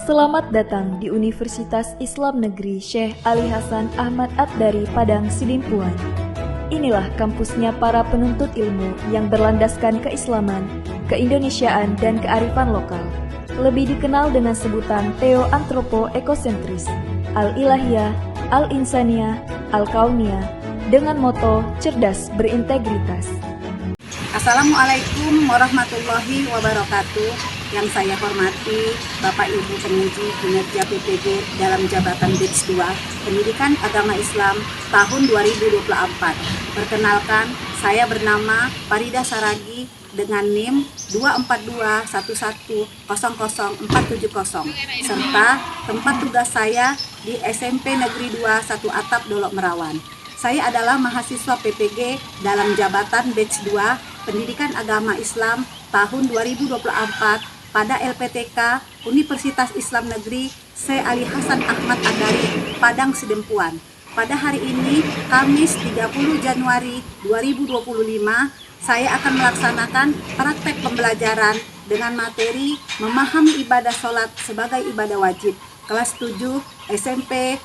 Selamat datang di Universitas Islam Negeri Syekh Ali Hasan Ahmad At-Dari Padang Sidimpuan. Inilah kampusnya para penuntut ilmu yang berlandaskan keislaman, keindonesiaan, dan kearifan lokal. Lebih dikenal dengan sebutan Theo-Antropo-Ekosentris, Al-Ilahiyah, Al-Insaniyah, Al-Kauniyah, dengan moto cerdas berintegritas. Assalamualaikum warahmatullahi wabarakatuh. Yang saya hormati Bapak Ibu penguji kinerja PPG dalam jabatan Batch 2 Pendidikan Agama Islam tahun 2024. Perkenalkan, saya bernama Farida Saragi dengan NIM 24211000470 serta tempat tugas saya di SMP Negeri 2 1 Atap Dolok Merawan. Saya adalah mahasiswa PPG dalam jabatan Batch 2 Pendidikan Agama Islam tahun 2024 pada LPTK Universitas Islam Negeri Syekh Ali Hasan Ahmad At-Dari Padang Sidimpuan. Pada hari ini, Kamis 30 Januari 2025, saya akan melaksanakan praktek pembelajaran dengan materi memahami ibadah sholat sebagai ibadah wajib kelas 7 SMP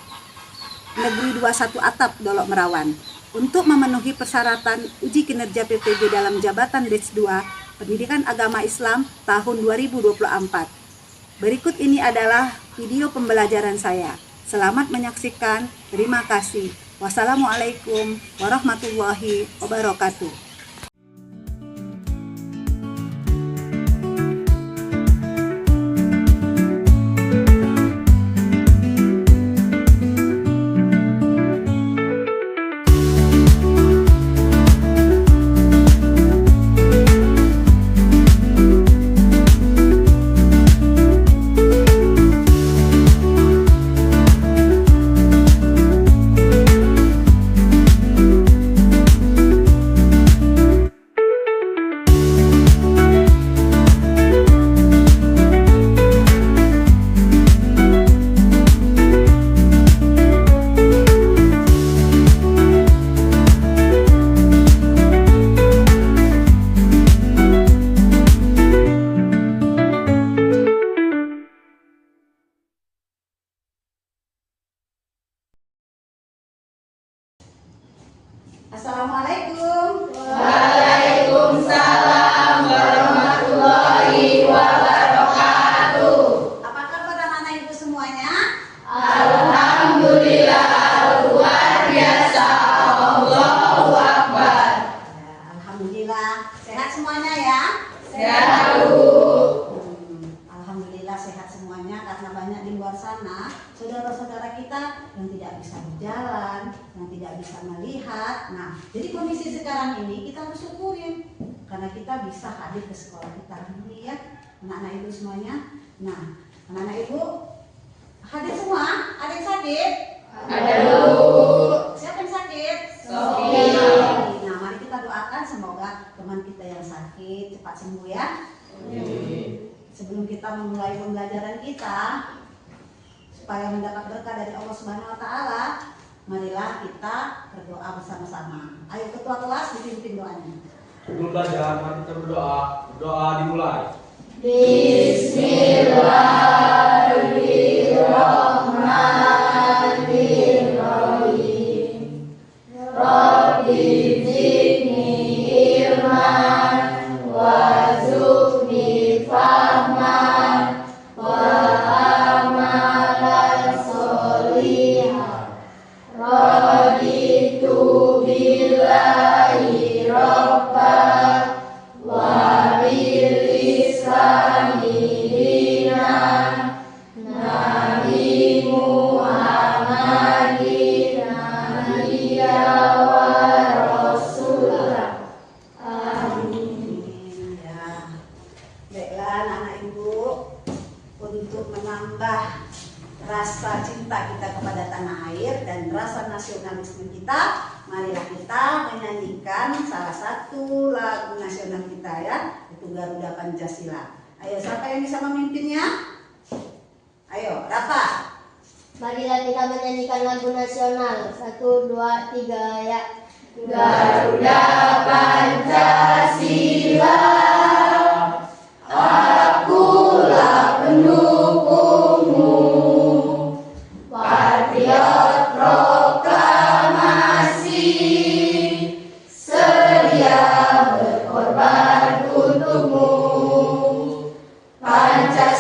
Negeri 21 Atap Dolok Merawan. Untuk memenuhi persyaratan uji kinerja PPG dalam jabatan Batch 2 Pendidikan Agama Islam tahun 2024. Berikut ini adalah video pembelajaran saya. Selamat menyaksikan. Terima kasih. Wassalamualaikum warahmatullahi wabarakatuh. Assalamualaikum. Waalaikumsalam warahmatullahi wabarakatuh. Apa kabar anak-anak ibu semuanya? Alhamdulillah, luar biasa. Allahu Akbar. Alhamdulillah, sehat semuanya ya? Sehat, Bu. Alhamdulillah sehat semuanya, karena banyak di luar sana saudara-saudara kita yang tidak bisa berjalan, yang tidak bisa melihat. Nah, jadi kondisi sekarang ini kita harus syukurin karena kita bisa hadir ke sekolah kita ini ya, anak-anak ibu semuanya. Nah, anak-anak ibu hadir semua? Ada yang sakit? Ada, Bu. Siapa yang sakit? Sofi. Nah, mari kita doakan semoga teman kita yang sakit cepat sembuh ya. Sebelum kita memulai pembelajaran kita, supaya mendapat berkah dari Allah Subhanahu wa Ta'ala, marilah kita berdoa bersama-sama. Ayo ketua kelas dipimpin doanya. Sebelum belajar, mari kita berdoa. Berdoa dimulai. Bismillahirrahmanirrahim. Rabbi zidni ilman warzuqni fahman wa amalan sholihan. Raditu billahi rabban wa bil islami dinan. Nabi Muhammadin nabiyya wa rasulah. Amin. Ya, baiklah anak-anak ibu, untuk menambah rasa cinta kita kepada tanah air dan rasa nasionalisme kita, marilah kita menyanyikan salah satu lagu nasional kita ya, itu Garuda Pancasila. Ayo, siapa yang bisa memimpinnya? Ayo, Rafa. Marilah kita menyanyikan lagu nasional. 1, 2, 3 ya. Garuda Pancasila, akulah pendukungmu.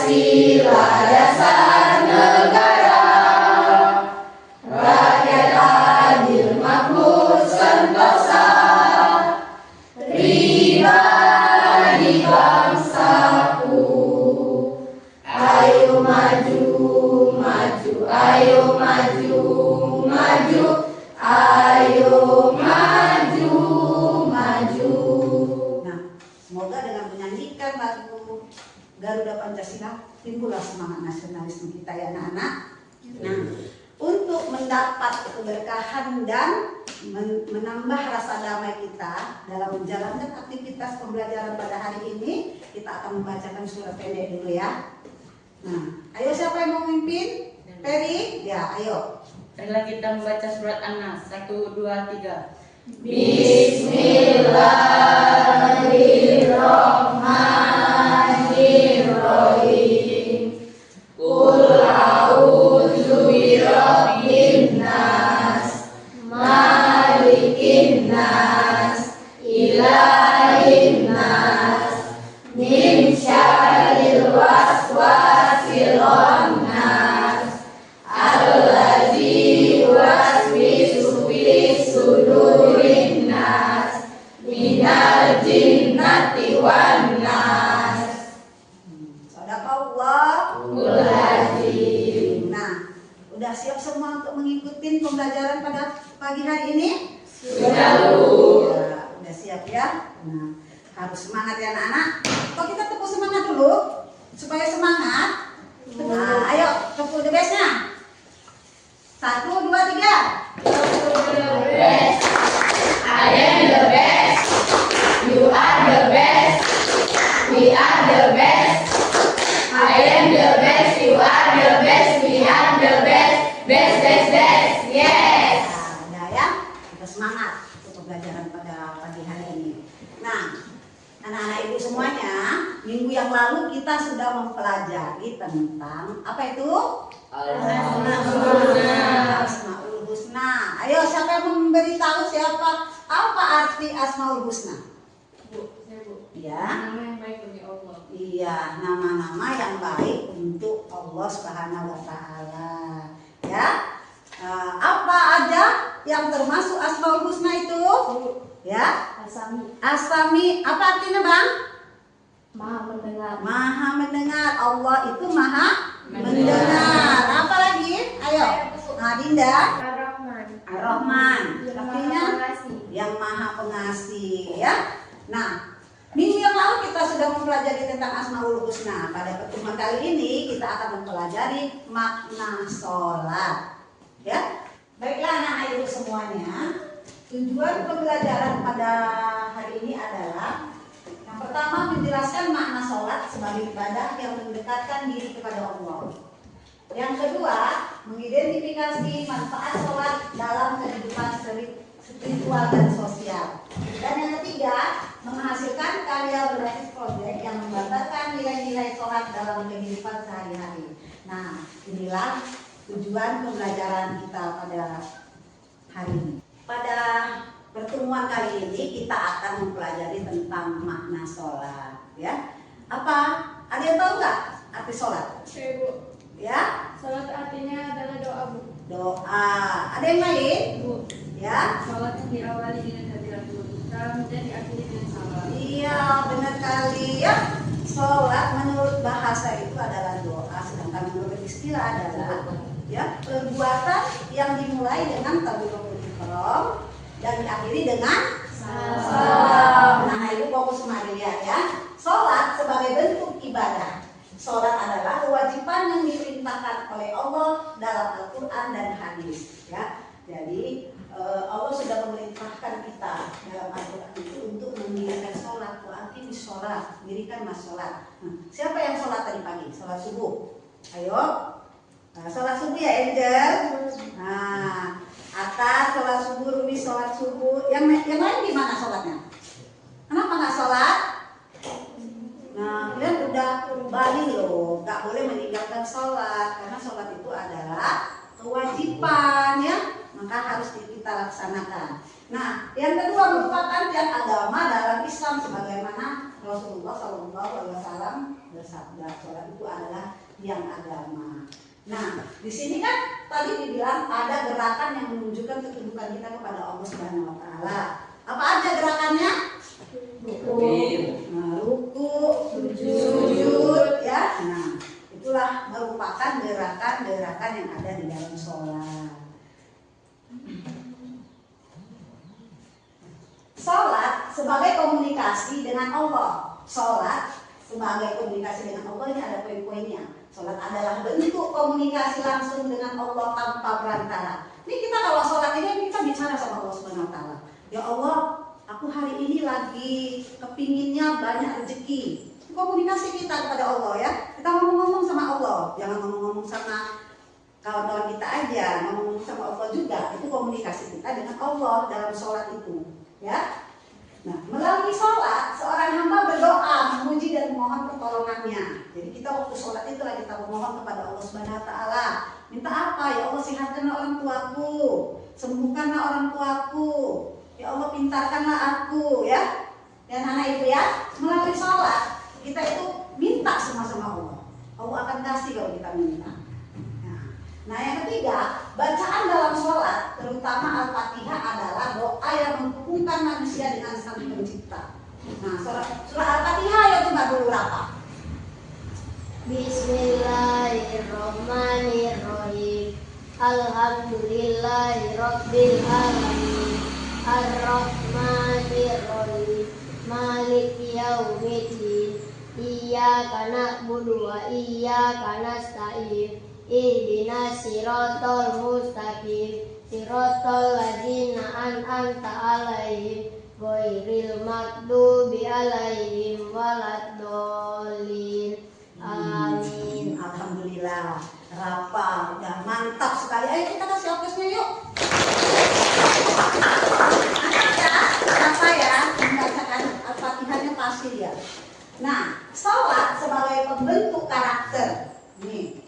Pancasila dasar negara, rakyat adil makmur sentosa, pribadi bangsaku. Ayo maju, maju, ayo maju, maju, ayo maju, maju. Nah, semoga dengan menyanyikan lagu Garuda Pancasila timbullah semangat nasionalisme kita ya anak-anak. Nah, untuk mendapat keberkahan dan menambah rasa damai kita dalam menjalankan aktivitas pembelajaran pada hari ini, kita akan membacakan surat pendek dulu ya. Nah, ayo siapa yang mau memimpin? Peri? Ya, ayo. Marilah kita membaca surat An-Nas 1, 2, 3. Bismillahirrahmanirrahim. Qul a'udzu birabbin nas, malikin nas, ilahin nas, min syarril waswasil khannas, allazi yuwaswisu fi sudurin nas, minal jinnati wan nas. Sadaqallahul azim. Nah, udah siap semua untuk mengikuti pembelajaran pada pagi hari ini? Sudah, Bu. Ya, udah siap ya? Nah, harus semangat ya anak-anak. Kok kita tepuk semangat dulu supaya semangat. Nah, ayo tepuk the best-nya. 1, 2, 3. Best. I am the best. You are the best. We are the best. I am the best. You are the best. We are the best. Best, best, best. Yes. Nah, udah ya. Kita semangat untuk pembelajaran pada pagi hari ini. Nah, anak-anak ibu semuanya, minggu yang lalu kita sudah mempelajari tentang apa itu? Asmaul Husna. Ayo siapa yang memberitahu siapa apa arti Asmaul Husna? Bu, saya Bu. Ya. Nama yang baik bagi Allah. Iya, nama-nama yang baik untuk Allah Subhanahu wa taala. Ya. Apa aja yang termasuk Asmaul Husna itu? Ya. Asami, apa artinya, Bang? Maha mendengar. Maha mendengar. Allah itu maha mendengar. Apa lagi? Ayo. Nah, Dinda. Ar-Rahman. Ar-Rahman. Artinya yang maha pengasih, ya. Nah, minggu yang lalu kita sudah mempelajari tentang Asmaul Husna. Pada pertemuan kali ini kita akan mempelajari makna sholat. Ya. Baiklah anak-anak ibu semuanya. Tujuan pembelajaran pada hari ini adalah yang pertama menjelaskan makna sholat sebagai ibadah yang mendekatkan diri kepada Allah. Yang kedua, mengidentifikasi manfaat sholat dalam kehidupan spiritual dan sosial. Dan yang ketiga, menghasilkan karya berbasis proyek yang menggambarkan nilai-nilai sholat dalam kehidupan sehari-hari. Nah, inilah tujuan pembelajaran kita pada hari ini. Pada pertemuan kali ini kita akan mempelajari tentang makna sholat, ya. Apa? Ada yang tahu nggak arti sholat? Saya Bu. Ya? Salat artinya adalah doa Bu. Doa. Ada yang lain? Bu. Ya? Salat yang diawali dengan takbiratul ihram dan diakhiri dengan salam. Iya, benar kali ya. Sholat menurut bahasa itu adalah doa, sedangkan menurut istilah adalah ya perbuatan yang dimulai dengan takbiratul ihram dan diakhiri dengan salam. Nah, itu fokus Maria ya. Sholat sebagai bentuk ibadah. Sholat adalah kewajiban yang diperintahkan oleh Allah dalam Al-Quran dan hadis. Ya, jadi Allah sudah memerintahkan kita dalam Al-Quran itu untuk mendirikan sholat. Wa'aqimi sholat, dirikan mas sholat. Siapa yang sholat tadi pagi? Sholat subuh. Ayo, sholat subuh ya Angel. Nah, atas sholat subuh, Ruby sholat subuh. Yang lain di mana sholatnya? Kenapa nggak sholat? Nah, kalian udah balik loh, nggak boleh meninggalkan sholat karena sholat itu adalah kewajiban ya, maka harus kita laksanakan. Nah, yang kedua merupakan tiap agama dalam Islam sebagaimana Rasulullah SAW bersabda, sholat itu adalah tiang agama. Nah, di sini kan tadi dibilang ada gerakan yang menunjukkan ketundukan kita kepada Allah Subhanahu wa taala. Apa aja gerakannya? Ruku, sujud, ya. Nah, itulah merupakan gerakan-gerakan yang ada di dalam sholat. Sholat sebagai komunikasi dengan Allah. Sholat sebagai komunikasi dengan Allah ini ada poin-poinnya. Sholat adalah bentuk komunikasi langsung dengan Allah tanpa perantara. Ini kita kalau sholat ini kita bicara sama Allah Subhanahu wa taala. Ya Allah, aku hari ini lagi kepinginnya banyak rezeki. Komunikasi kita kepada Allah ya. Kita ngomong-ngomong sama Allah, jangan ngomong-ngomong sama kawan-kawan kita aja, ngomong sama Allah juga. Itu komunikasi kita dengan Allah dalam sholat itu. Ya, nah melalui sholat seorang hamba berdoa memuji dan memohon pertolongannya. Jadi kita waktu sholat itu lagi kita memohon kepada Allah Subhanahu wa taala. Minta apa? Ya Allah, sehatkanlah orang tuaku, sembuhkanlah orang tuaku, ya Allah pintarkanlah aku, ya. Dan anak ibu ya, melalui sholat kita itu minta sama Allah. Allah akan kasih kalau kita minta. Nah yang ketiga, bacaan dalam sholat, terutama Al-Fatihah adalah doa yang menghubungkan manusia dengan Sang Pencipta. Nah surah Al-Fatihah ya coba dulu apa? Bismillahirrahmanirrahim. Alhamdulillahirabbil alamin. Ar-Rahmanirrahim. Maliki yaumiddin. Iyyaka na'budu wa iyyaka nasta'in. Ihdinas siratal mustaqim. Siratal ladzina an'amta 'alaihim ghairil maghdubi 'alaihim waladdallin. Amin. Alhamdulillah. Rafa, udah mantap sekali. Ayo kita kasih aplausnya yuk. Mantap ya, Rafa ya, membacakan Al-Fatihahnya pasti ya. Nah, sholat sebagai pembentuk karakter. Nih,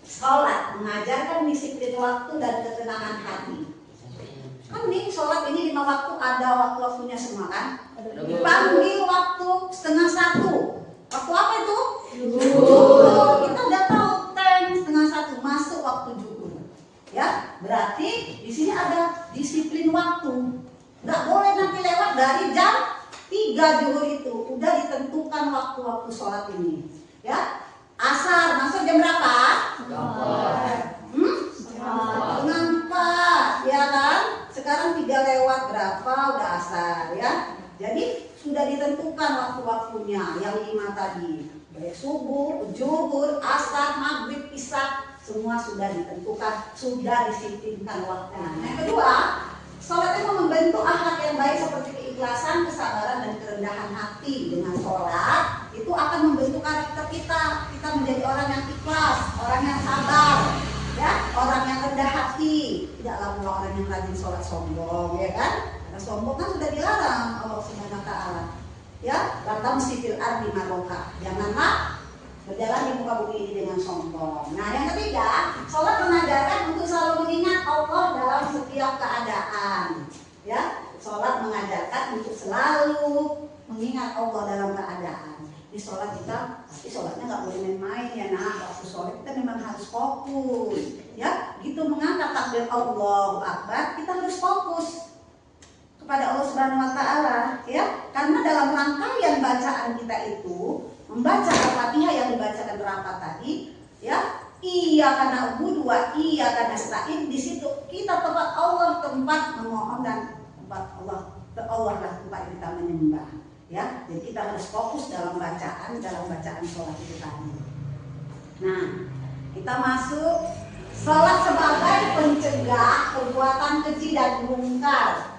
sholat mengajarkan disiplin waktu dan ketenangan hati. Kan nih sholat ini 5 waktu, ada waktu-waktunya semua kan? Dipanggil waktu 12:30. Waktu apa itu? Zuhur. Kita udah tahu 12:30 masuk waktu zuhur. Ya, berarti di sini ada disiplin waktu. Nggak boleh nanti lewat dari jam 3 zuhur itu. Udah ditentukan waktu-waktu sholat ini. Ya, asar masuk jam berapa? 4, ya kan? Sekarang 3 lewat berapa udah asar ya. Jadi sudah ditentukan waktu-waktunya yang 5 tadi. Baik subuh, zuhur, asar, maghrib, isya, semua sudah ditentukan, sudah disisipkan waktunya. Yang kedua, sholat itu membentuk akhlak yang baik seperti keikhlasan, kesabaran, dan kerendahan hati. Dengan sholat itu akan membentuk karakter kita. Kita menjadi orang yang ikhlas, orang yang sabar, ya, orang yang rendah hati. Tidaklah pula orang yang rajin sholat sombong, ya kan? Karena sombong kan sudah dilarang Allah Subhanahu wa taala. Ya, lantam sifil ardi maroka. Janganlah berjalan di muka bumi ini dengan sombong. Nah, yang ketiga, sholat mengajarkan untuk selalu mengingat Allah dalam setiap keadaan. Ya, sholat mengajarkan untuk selalu mengingat Allah dalam keadaan. Di sholat kita, tapi sholatnya nggak boleh main-main ya. Nah, waktu sholat kita memang harus fokus. Ya, gitu mengangkat takbir Allahu Akbar, kita harus fokus kepada Allah Subhanahu wa taala, ya. Karena dalam rangkaian bacaan kita itu membaca Al-Fatihah yang dibacakan Rafa tadi, ya. Iyyaka na'budu wa iyyaka nasta'in. Di situ kita tempat Allah, tempat memohon, dan tempat Allah lah tempat kita menyembah, ya. Jadi kita harus fokus dalam bacaan sholat itu tadi. Nah, kita masuk sholat sebagai pencegah perbuatan keji dan mungkar.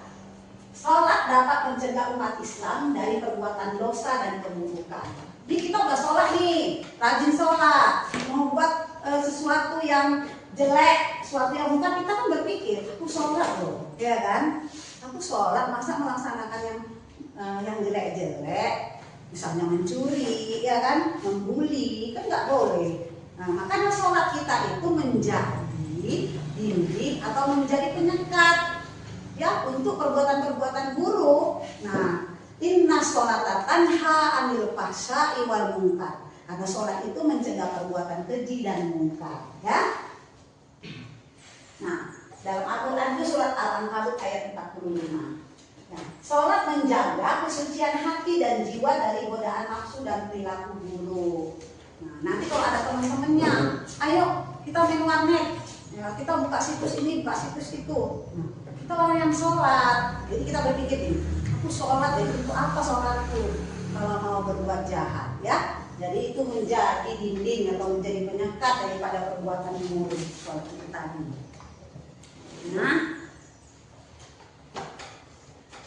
Sholat dapat mencegah umat Islam dari perbuatan dosa dan keburukan. Jadi kita udah sholat nih, rajin sholat, mau buat sesuatu yang jelek, sesuatu yang mungkar, kita kan berpikir, aku sholat loh, ya kan? Aku sholat, masa melaksanakan yang jelek-jelek, misalnya mencuri, ya kan? Membuli, kan nggak boleh. Nah, makanya sholat kita itu menjadi dinding atau menjadi penyekat, ya, untuk perbuatan-perbuatan buruk. Nah, inna sholata tanha 'anil fahsya'i wal munkar. Karena sholat itu mencegah perbuatan keji dan munkar, ya. Nah, dalam Al-Quran itu surat Al-Ankabut ayat 45. Nah, sholat menjaga kesucian hati dan jiwa dari godaan nafsu dan perilaku buruk. Nah, nanti kalau ada teman-temannya, ayo kita main warnet, ya, kita buka situs ini, buka situs itu. Nah, kita orang yang sholat, jadi kita berpikir ini, aku sholat, jadi itu apa sholatku? Kalau mau berbuat jahat, ya. Jadi itu menjadi dinding atau menjadi penyekat daripada perbuatan buruk sholat itu tadi. Nah,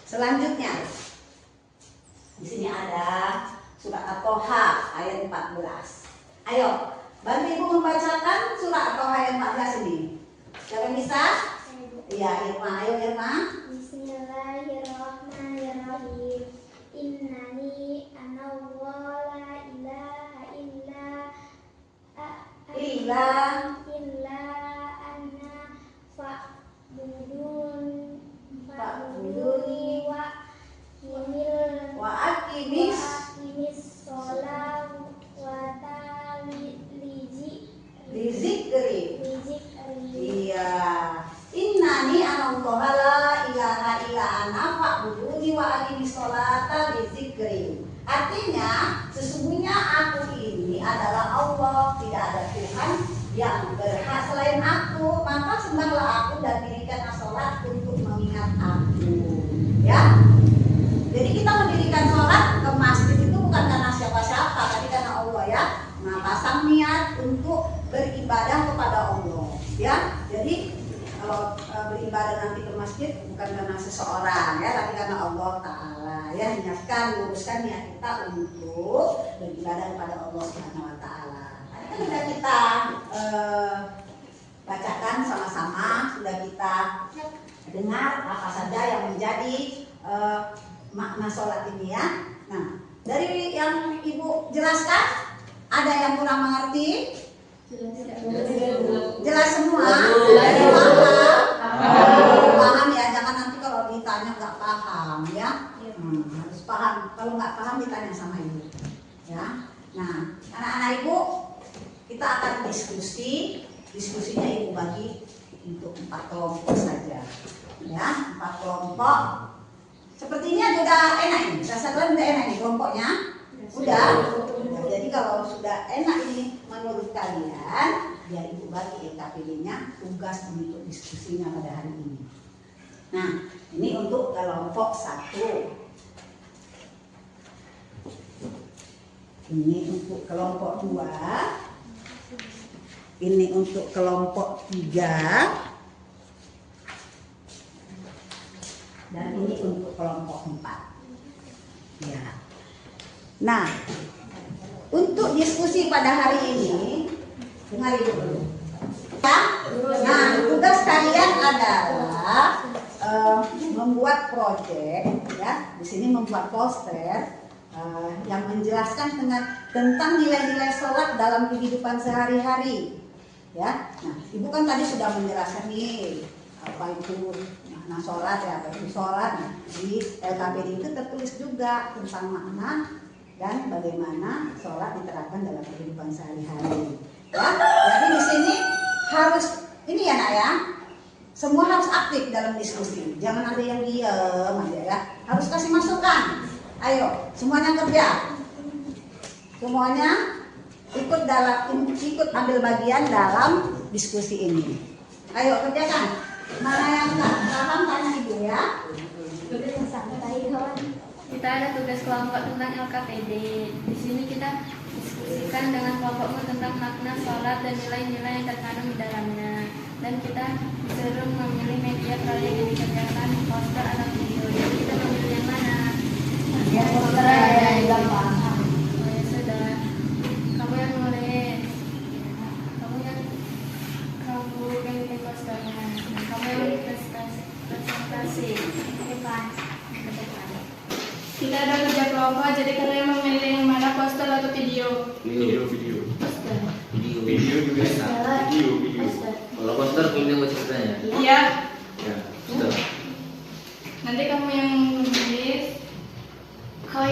selanjutnya di sini ada surat At-Toha ayat 14. Ayo, bantu ibu membacakan surat At-Toha ayat 14 ini. Siapa yang bisa? Iya, Irma. Ayo Irma. Bismillahirrahmanirrahim. Innani anallahu la ilaha illa anna fa'buduni wa aqimis sholata li zikri. Iya. Innani anallahu la ilaha illa ana fa'buduni wa aqimis sholata li zikri. Artinya, sesungguhnya aku ini adalah Allah, tidak ada Tuhan yang berhak selain aku, maka sembahlah aku dan dirikanlah sholat untuk mengingat aku. Ya, jadi kita mendirikan sholat ke masjid itu bukan karena siapa-siapa, tapi karena Allah, ya. Nah, pasang niat untuk beribadah kepada Allah, ya. Jadi kalau beribadah nanti ke masjid bukan karena seseorang, ya, tapi karena Allah Ta'ala, ya. Niatkan, luruskan niat kita untuk beribadah kepada Allah Subhanahu Wa Ta'ala. Tadi kan sudah kita bacakan sama-sama, sudah kita dengar apa saja yang menjadi makna sholat ini, ya. Nah, dari yang ibu jelaskan, ada yang kurang mengerti? Jelas semua? Paham ya, jangan nanti kalau ditanya nggak paham, ya. Harus paham. Kalau nggak paham ditanya sama ibu, ya. Nah, anak-anak ibu, kita akan diskusi. Diskusinya ibu bagi untuk 4 kelompok saja, ya. 4 kelompok. Sepertinya juga enak ini. Sasaran udah enak nih kelompoknya. Udah. Jadi kalau sudah enak ini menurut kalian, biar ibu bagi LKPD-nya tugas untuk diskusinya pada hari ini. Nah, ini untuk kelompok 1. Ini untuk kelompok 2. Ini untuk kelompok 3. Dan ini untuk kelompok 4. Ya. Nah, untuk diskusi pada hari ini, dengar ibu dulu. Ya. Nah, tugas kalian adalah membuat proyek, ya. Di sini membuat poster yang menjelaskan tentang nilai-nilai sholat dalam kehidupan sehari-hari, ya. Nah, ibu kan tadi sudah menjelaskan nih apa itu makna sholat, ya, apa itu sholat. Nah, di LKPD itu tertulis juga tentang makna dan bagaimana sholat diterapkan dalam kehidupan sehari-hari, ya. Jadi di sini harus ini ya nak, ya. Semua harus aktif dalam diskusi. Jangan ada yang diam aja, ya. Harus kasih masukan. Ayo, semuanya kerja. Semuanya ikut ambil bagian dalam diskusi ini. Ayo kerjakan. Mana yang nggak paham tanya ibu, ya. Kita ada tugas kelompok tentang LKPD. Di sini kita diskusikan dengan kelompokmu tentang makna sholat dan nilai-nilai yang terkandung di dalamnya. Dan kita disuruh memilih media proyek yang dikerjakan, poster atau video. Jadi kita memilih yang mana? Ya, poster yang gampang. Oh ya sudah. Kamu yang mulai. Kamu yang bikin posternya. Kamu yang presentasi. Depan. Kita ada kerja kelompok, jadi kalian memilih yang mana, poster atau video? Video. Poster. Video juga bisa. Video. Kalau poster pilih yang ceritanya. Iya. Ya, sudah. Nanti kamu yang menulis. Kalau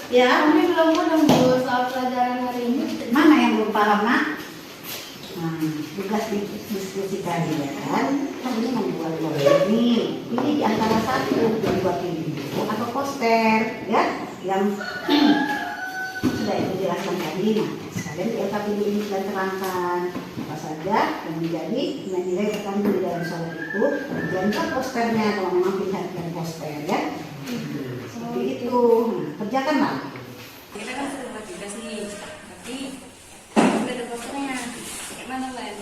Ya, Kami belum paham Bu soal pelajaran hari ini. mana yang belum paham, Nak? Nah, tugas diskusi kalian ini membuat poster ini di antara satu dibuat video atau poster, ya, yang sudah itu jelaskan tadi. Nah, sekalian di LKPD ini sudah terangkan apa saja yang menjadi nilai terkandung di dalam sholat itu. Jangan lupa posternya kalau memang pilihan poster, ya. Seperti itu. Nah, kerjakanlah. Kita kan sudah buat tugas nih, tapi sudah ada posternya. Kayak mana, Len?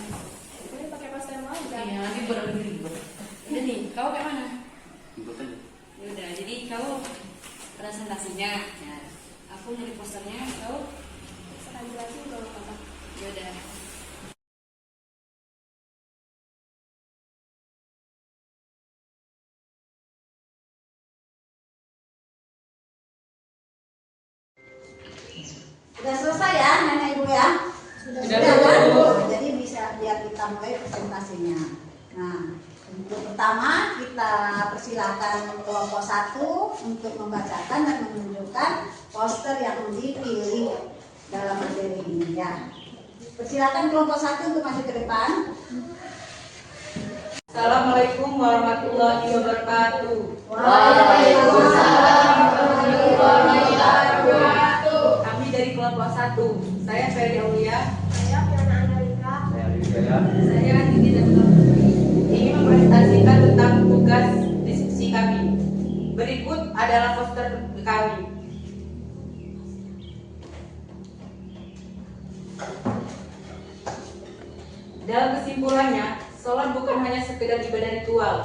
Ini pakai poster mau kan? Iya, nanti ribet. Udah nih, kau kayak mana? Ikut aja. Ya udah, jadi kau presentasinya, ya. Aku nyari posternya, kau serah jelasin kalau apa. Ya udah. Sudah selesai ya, Nenek Ibu ya? Sudah kan? Jadi bisa biar kita mulai presentasinya. Nah, untuk pertama kita persilakan kelompok 1 untuk membacakan dan menunjukkan poster yang dipilih dalam materi ini ya. Persilakan kelompok 1 untuk maju ke depan. Assalamualaikum warahmatullahi wabarakatuh. Waalaikumsalam warahmatullahi wabarakatuh. Kami dari kelompok 1. Saya Ferdi Aulia. Saya Fiona Analika. Saya Adi Wijaya. Saya Andi Zainal. Ingin mempresentasikan tentang tugas diskusi kami. Berikut adalah poster kami. Dalam kesimpulannya, sholat bukan hanya sekedar ibadah ritual,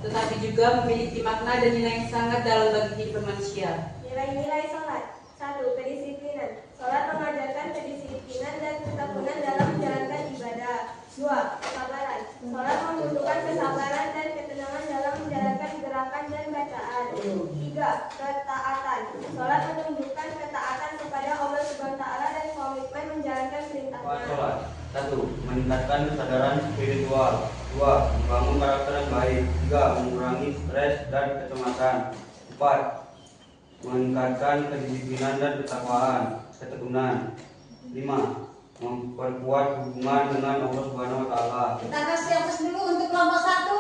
tetapi juga memiliki makna dan nilai yang sangat dalam bagi kehidupan manusia. Nilai-nilai sholat. 1. Kedisiplinan. Sholat mengajarkan kedisiplinan dan ketekunan dalam menjalankan ibadah. 2. Kesabaran. Sholat membutuhkan kesabaran dan ketenangan dalam menjalankan gerakan dan bacaan. 3. Ketaatan. Sholat menunjukkan ketaatan kepada Allah Subhanahu wa Ta'ala dan komitmen menjalankan perintahnya. Sholat. 1. Meningkatkan kesadaran spiritual. 2. Membangun karakter yang baik. 3. Mengurangi stres dan kecemasan. 4. Meningkatkan kedisiplinan dan ketekunan. 5. Memperkuat hubungan dengan Allah Subhanahu wa Ta'ala. Kita kasih aplaus dulu untuk kelompok 1.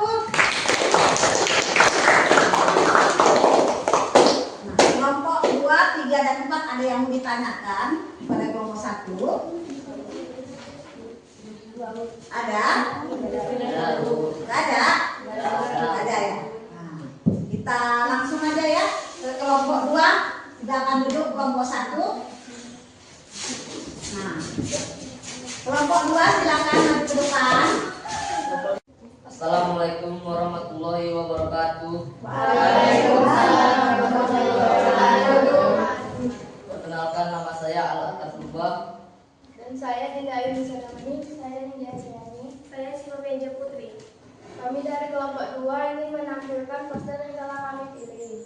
Nah, kelompok 2, 3, dan 4 ada yang mau ditanyakan pada kelompok 1? Ada? Tidak ada? Ada ya? Nah, kita langsung aja ya ke kelompok 2. Silakan duduk kelompok 1. Nah, kelompok 2 silakan maju ke depan. Assalamualaikum warahmatullahi wabarakatuh. Waalaikumsalam warahmatullahi wabarakatuh. Perkenalkan, nama saya Al-Atas Lubah. Dan saya Dinda Ayu Sadamani. Saya Nindya Ciani. Saya Silvia Putri. Kami dari kelompok 2 ini menampilkan poster yang telah kami pilih.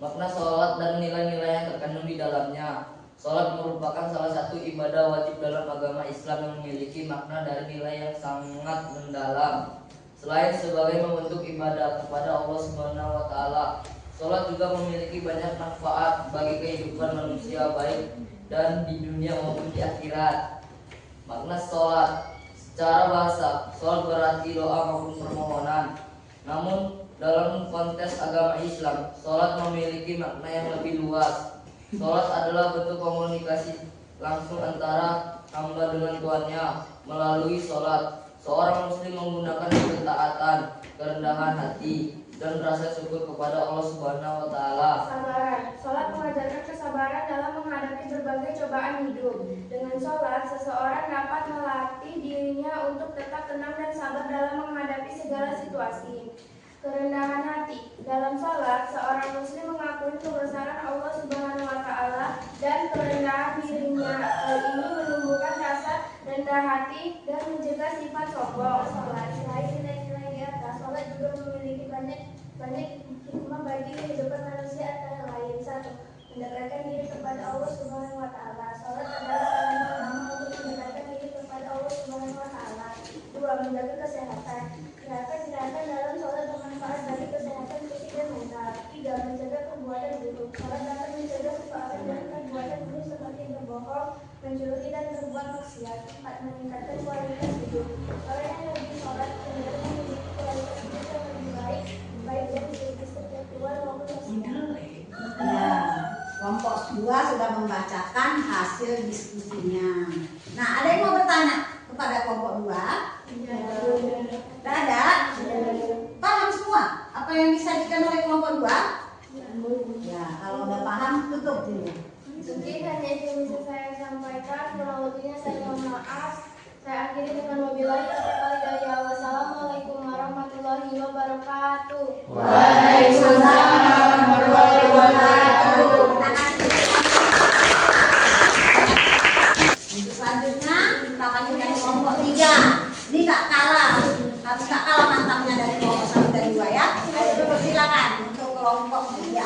Makna sholat dan nilai-nilai yang terkandung di dalamnya. Sholat merupakan salah satu ibadah wajib dalam agama Islam yang memiliki makna dan nilai yang sangat mendalam. Selain sebagai bentuk ibadah kepada Allah Subhanahu wa Ta'ala, sholat juga memiliki banyak manfaat bagi kehidupan manusia baik dan di dunia maupun di akhirat. Makna sholat secara bahasa, sholat berarti doa maupun permohonan. Namun dalam konteks agama Islam, sholat memiliki makna yang lebih luas. Sholat adalah bentuk komunikasi langsung antara hamba dengan Tuhannya. Melalui sholat, seorang muslim menggunakan ketaatan, kerendahan hati, dan rasa syukur kepada Allah Subhanahu wa Ta'ala. Kesabaran. Sholat mengajarkan kesabaran dalam menghadapi berbagai cobaan hidup. Dengan sholat, seseorang dapat melatih dirinya untuk tetap tenang dan sabar dalam menghadapi segala situasi. Kerendahan hati. Dalam sholat, seorang muslim mengakui kebesaran Allah Subhanahu wa Ta'ala dan kerendahan dirinya. Hal ini menumbuhkan rasa rendah hati dan mencegah sifat sombong. Sholat. Selain nilai-nilai di atas, sholat juga memiliki banyak hikmah bagi kehidupan manusia antara lain. 1. Mendekatkan diri kepada Allah Subhanahu wa Ta'ala. Sholat adalah sarana utama untuk mendekatkan diri kepada Allah Subhanahu wa Ta'ala. 2. Menjaga kesehatan. Gerakan dalam sholat bermanfaat bagi kesehatan fisik dan mental. 3. Mencegah perbuatan Salat dapat mencegah seseorang dari perbuatan buruk seperti berbohong, mencuri dan berbuat maksiat. 4. Meningkatkan kualitas hidup. Orang yang rajin salat cenderung memiliki kualitas hidup yang lebih baik dari segi spiritual maupun sosial. Ya, kelompok 2 sudah membacakan hasil diskusinya. Nah, ada yang mau bertanya kepada kelompok 2? Tidak ada? Paham semua apa yang disajikan oleh kelompok 2? Ya, kalau udah paham tutup dulu. Mungkin hanya itu yang bisa saya sampaikan. Kurang lebihnya saya mohon maaf. Saya akhiri dengan wabillahi taufiq wal hidayah. Wassalamualaikum warahmatullahi wabarakatuh. Waalaikumsalam warahmatullahi wabarakatuh. Untuk selanjutnya kita lanjutkan kelompok 3. Ini nggak kalah, harus nggak kalah mantapnya dari kelompok 1 dan 2 ya. Ayo silakan untuk kelompok 3.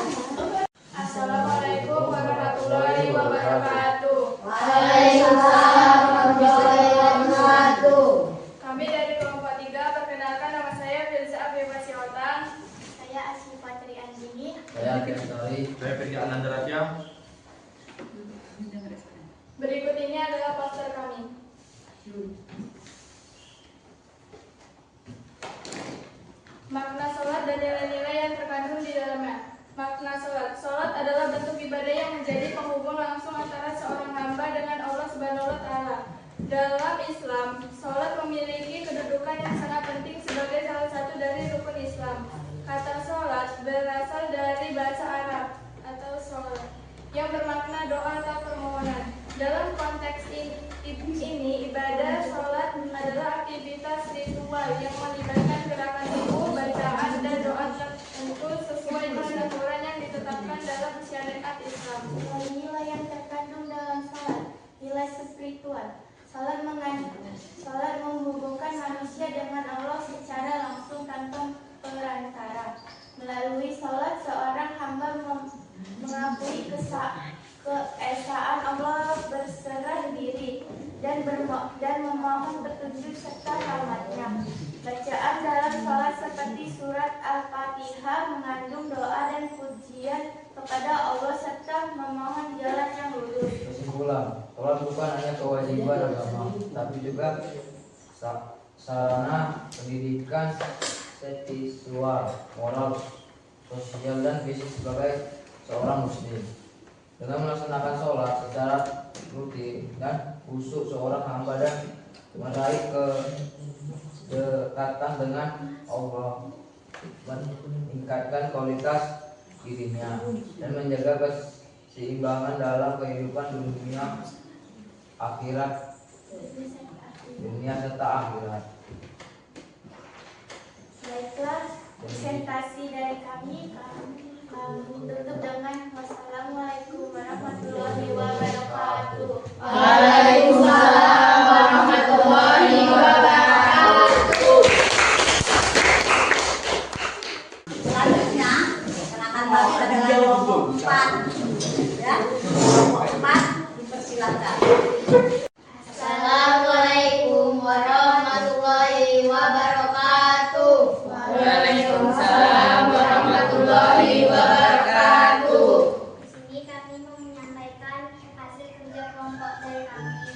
Assalamualaikum warahmatullahi wabarakatuh. Waalaikumsalam warahmatullahi wabarakatuh. Kami dari kelompok 3, perkenalkan nama saya Firza Afifah Sihotan. Saya Asyifa Tri Andini. Saya Kiasari. Saya Firza Anandarasya. Berikut ini adalah poster kami. Makna sholat dan nilai-nilai yang terkandung di dalamnya. Makna sholat. Sholat adalah bentuk ibadah yang menjadi penghubung langsung antara seorang hamba dengan Allah Subhanahu wa Ta'ala. Dalam Islam, sholat memiliki kedudukan yang sangat penting sebagai salah satu dari rukun Islam. Kata sholat berasal dari bahasa Arab atau sholat yang bermakna doa atau permohonan. Dalam konteks ini, ibadah sholat adalah aktivitas ritual yang melibatkan gerakan tubuh, bacaan, dan doa tertentu sesuai dengan aturan yang ditetapkan dalam syariat Islam. Nilai yang terkandung dalam sholat, nilai spiritual. Sholat menghubungkan manusia dengan Allah secara langsung tanpa perantara. Melalui sholat, seorang hamba mengakui keesaan Allah, berserah diri, dan memohon petunjuk serta rahmatnya. Bacaan dalam sholat seperti surat Al-Fatihah mengandung doa dan pujian kepada Allah serta memohon jalan yang lurus. Kesimpulan, sholat bukan hanya kewajiban agama, tapi juga sarana pendidikan seksual, moral, sosial, dan fisik sebagai seorang muslim. Dengan melaksanakan sholat secara rutin dan khusyuk, seorang hamba dan meraih kedekatan dengan Allah, meningkatkan kualitas dirinya, dan menjaga keseimbangan dalam kehidupan dunia serta akhirat. Baiklah, presentasi dari kami tutup dengan wassalamualaikum warahmatullahi wabarakatuh. Waalaikumsalam warahmatullahi wabarakatuh. Selanjutnya kenakan bagi adalah kelompok 4. Ya, kelompok 4 dipersilakan. Assalamualaikum warahmatullahi wabarakatuh. Waalaikumsalam warahmatullahi wabarakatuh. Di sini kami mau menyampaikan hasil kerja kelompok dari kami.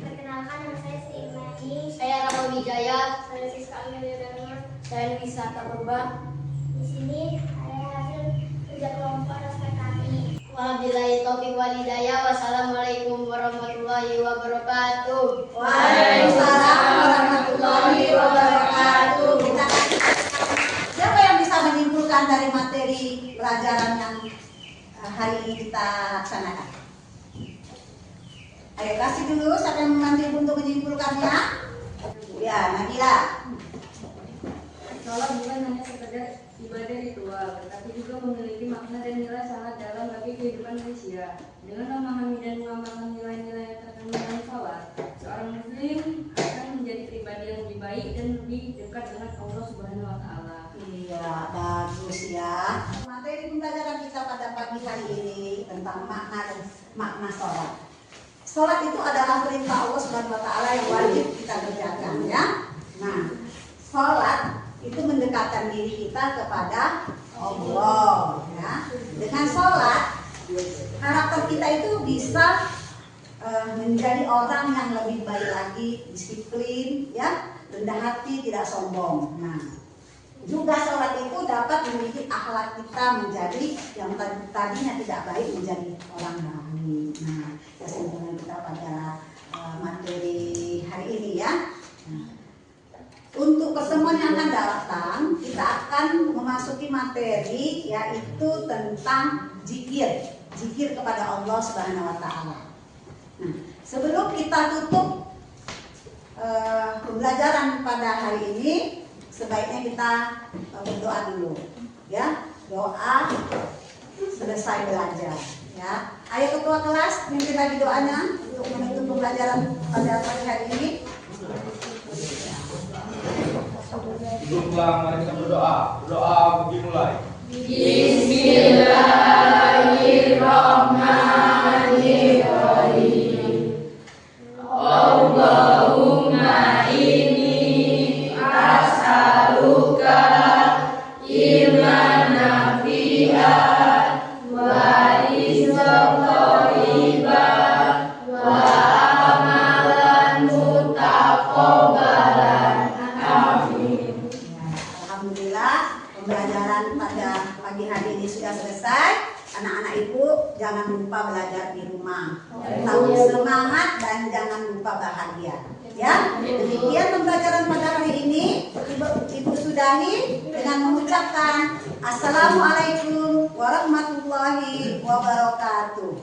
Perkenalkan, nama saya Sri Imani. Saya Rama Wijaya. Saya Siska Amelia Dharma. Saya Nisa Taberba. Di sini ada hasil kerja kelompok rasakan kami. Wabillahi taufiq wal hidayah. Wassalamualaikum warahmatullahi wabarakatuh. Waalaikumsalam warahmatullahi wabarakatuh. Siapa yang bisa menyimpulkan dari materi pelajaran yang hari ini kita laksanakan? Ayo kasih dulu siapa yang membantu untuk menyimpulkannya. Ya, Nabila. Sholat bukan hanya sekedar ibadah ritual, tetapi juga memiliki makna dan nilai sangat dalam bagi kehidupan manusia. Dengan memahami dan mengamalkan nilai-nilai yang terkandung dalam sholat, seorang muslim akan menjadi pribadi yang lebih baik dan lebih dekat dengan Allah Subhanahu wa Ta'ala. Iya, bagus ya. Materi pembelajaran kita pada pagi hari ini tentang makna sholat. Sholat itu adalah perintah Allah Subhanahu wa Ta'ala yang wajib kita kerjakan ya. Nah, sholat itu mendekatkan diri kita kepada Allah ya. ya. Dengan sholat, karakter kita itu bisa menjadi orang yang lebih baik lagi, disiplin, ya, rendah hati, tidak sombong. Nah, juga sholat itu dapat mendidik akhlak kita menjadi yang tadinya tidak baik menjadi orang baik. Nah, kesimpulan kita pada materi hari ini ya. Nah, untuk pertemuan yang akan datang, kita akan memasuki materi yaitu tentang zikir kepada Allah Subhanahu wa taala. Nah, sebelum kita tutup pembelajaran pada hari ini, sebaiknya kita berdoa dulu, ya. Doa selesai belajar, ya. Ayo ketua kelas, mimpin lagi doanya untuk menutup pembelajaran pada pagi hari ini. Duduklah, mari kita berdoa. Berdoa dimulai. Bismillahirrahmanirrahim. Allahumma inni as'aluka ilman nafi'an wa rizqan thayyiban wa amalan mutaqabbalan. Amin. Alhamdulillah, pembelajaran pada pagi hari ini sudah selesai. Anak-anak ibu jangan lupa belajar di rumah. Tetap semangat dan jangan lupa bahagia. Ya, demikian pembelajaran pada hari ini. Ibu sudahi dengan mengucapkan Assalamualaikum warahmatullahi wabarakatuh.